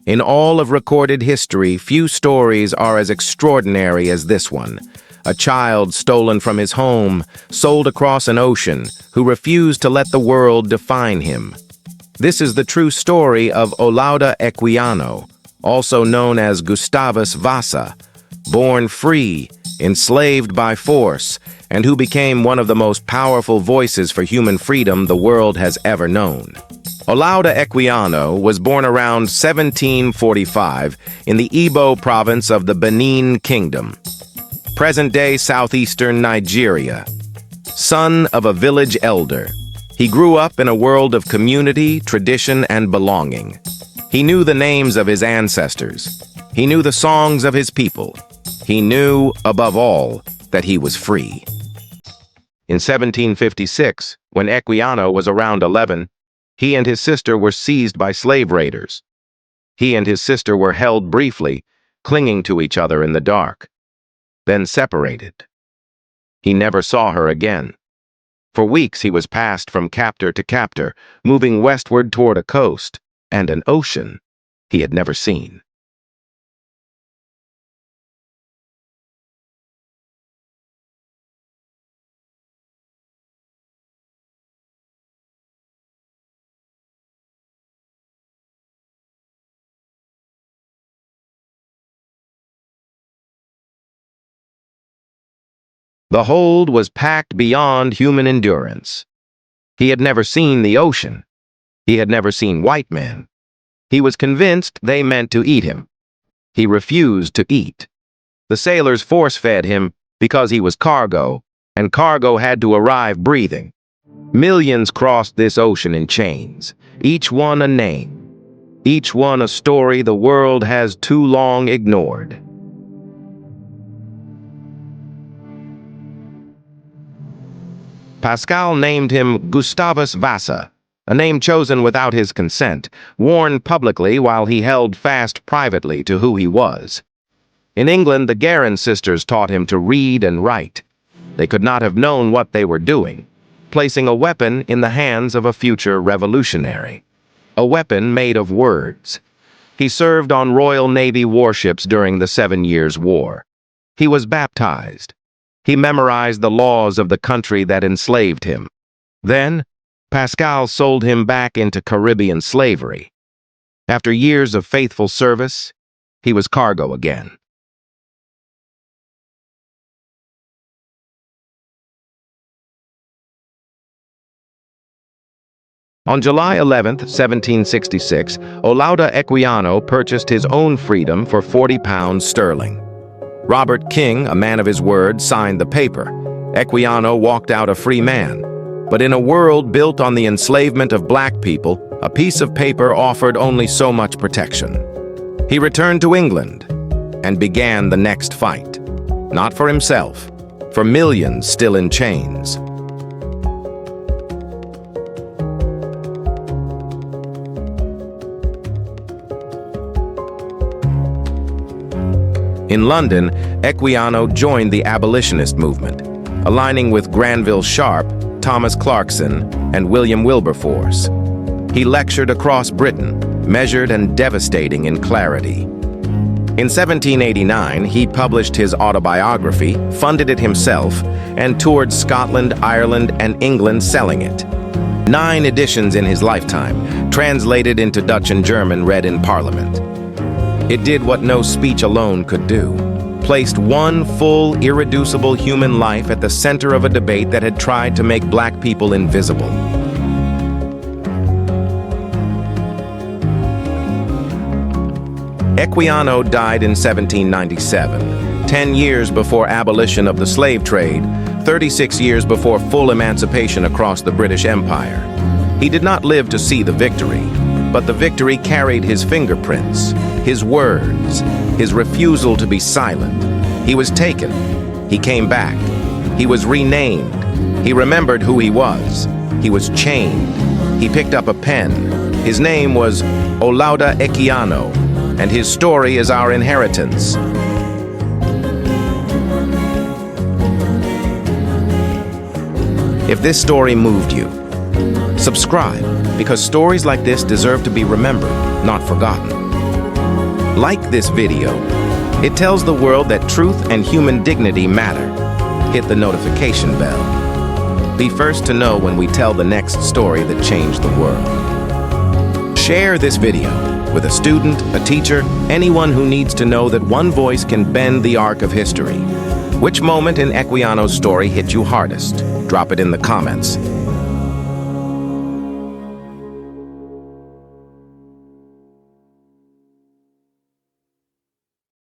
In all of recorded history, few stories are as extraordinary as this one. A child stolen from his home, sold across an ocean, who refused to let the world define him. This is the true story of Olaudah Equiano, also known as Gustavus Vasa, born free, enslaved by force, and who became one of the most powerful voices for human freedom the world has ever known. Olaudah Equiano was born around 1745 in the Ibo province of the Benin Kingdom, present-day southeastern Nigeria. Son of a village elder, he grew up in a world of community, tradition, and belonging. He knew the names of his ancestors. He knew the songs of his people. He knew, above all, that he was free. In 1756, when Equiano was around 11, he and his sister were seized by slave raiders. He and his sister were held briefly, clinging to each other in the dark, then separated. He never saw her again. For weeks he was passed from captor to captor, moving westward toward a coast and an ocean he had never seen. The hold was packed beyond human endurance. He had never seen the ocean. He had never seen white men. He was convinced they meant to eat him. He refused to eat. The sailors force-fed him because he was cargo, and cargo had to arrive breathing. Millions crossed this ocean in chains, each one a name, each one a story the world has too long ignored. Pascal named him Gustavus Vasa, a name chosen without his consent, worn publicly while he held fast privately to who he was. In England, the Guerin sisters taught him to read and write. They could not have known what they were doing, placing a weapon in the hands of a future revolutionary. A weapon made of words. He served on Royal Navy warships during the 7 Years' War. He was baptized. He memorized the laws of the country that enslaved him. Then, Pascal sold him back into Caribbean slavery. After years of faithful service, he was cargo again. On July 11, 1766, Olaudah Equiano purchased his own freedom for £40 sterling. Robert King, a man of his word, signed the paper. Equiano walked out a free man. But in a world built on the enslavement of black people, a piece of paper offered only so much protection. He returned to England and began the next fight. Not for himself, for millions still in chains. In London, Equiano joined the Abolitionist movement, aligning with Granville Sharp, Thomas Clarkson, and William Wilberforce. He lectured across Britain, measured and devastating in clarity. In 1789, he published his autobiography, funded it himself, and toured Scotland, Ireland, and England selling it. 9 editions in his lifetime, translated into Dutch and German, read in Parliament. It did what no speech alone could do. Placed one full, irreducible human life at the center of a debate that had tried to make black people invisible. Equiano died in 1797, 10 years before abolition of the slave trade, 36 years before full emancipation across the British Empire. He did not live to see the victory, but the victory carried his fingerprints, his words, his refusal to be silent. He was taken. He came back. He was renamed. He remembered who he was. He was chained. He picked up a pen. His name was Olaudah Equiano, and his story is our inheritance. If this story moved you, subscribe, because stories like this deserve to be remembered, not forgotten. Like this video. It tells the world that truth and human dignity matter. Hit the notification bell. Be first to know when we tell the next story that changed the world. Share this video with a student, a teacher, anyone who needs to know that one voice can bend the arc of history. Which moment in Equiano's story hit you hardest? Drop it in the comments.